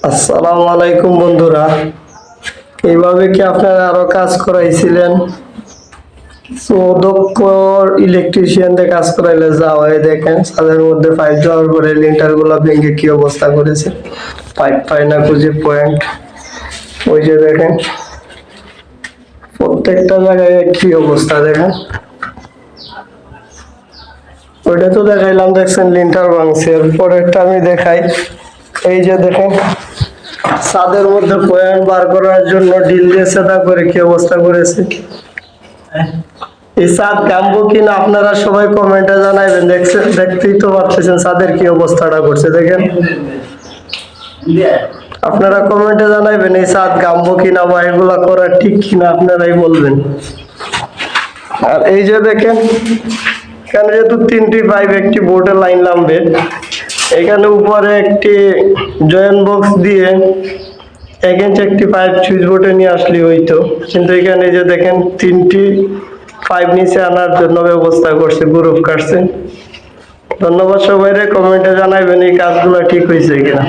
আসসালামু আলাইকুম বন্ধুরা, এইভাবে কি আপনারা আরো কাজ করাইছিলেন? দক্ষ ইলেকট্রিশিয়ানদের কাজ করাইলে যা হয় দেখেন, ছাদের মধ্যে পাইপ যাওয়ার পরে লিন্টার গুলা ভেঙে কি অবস্থা করেছে। পাইপ পায় না খুঁজে পয়েন্ট, ওই যে দেখেন প্রত্যেকটা জায়গায় কি অবস্থা দেখেন। ওইটা তো দেখাইলাম, দেখছেন লিন্টার ভাঙছে। পরেরটা আমি দেখাই, এই যে দেখেন ছাদের মধ্যে পয়েন্ট বার করার জন্য ডিল দিয়ে সেদা করে কি অবস্থা করেছে। এই ছাদ কামবো কিনা আপনারা সবাই কমেন্টে জানাইবেন। দেখতেই তো পাচ্ছেন ছাদের কি অবস্থাটা করছে দেখেন। আপনারা কমেন্টে জানাইবেন এই ছাদ কামবো কিনা বা এগুলা করা ঠিক কিনা, আপনারাই বলবেন। আর এই যে দেখেন, এখানে যেহেতু তিনটি পাইপ একটি বোর্ডে লাইন নামবে, এখানে উপরে একটি জয়েন্ট বক্স দিয়ে 1 ইঞ্চ একটি পাইপ সুইচ বোর্ডে নিয়ে আসলে হইতো, কিন্তু এখানে যে দেখেন তিনটি পাইপ নিচে আনার জন্য ব্যবস্থা করছে, গ্রুপ কাটছে। ধন্যবাদ সবাইরে, কমেন্টে জানাইবেন এই কাজগুলো ঠিক হয়েছে কিনা।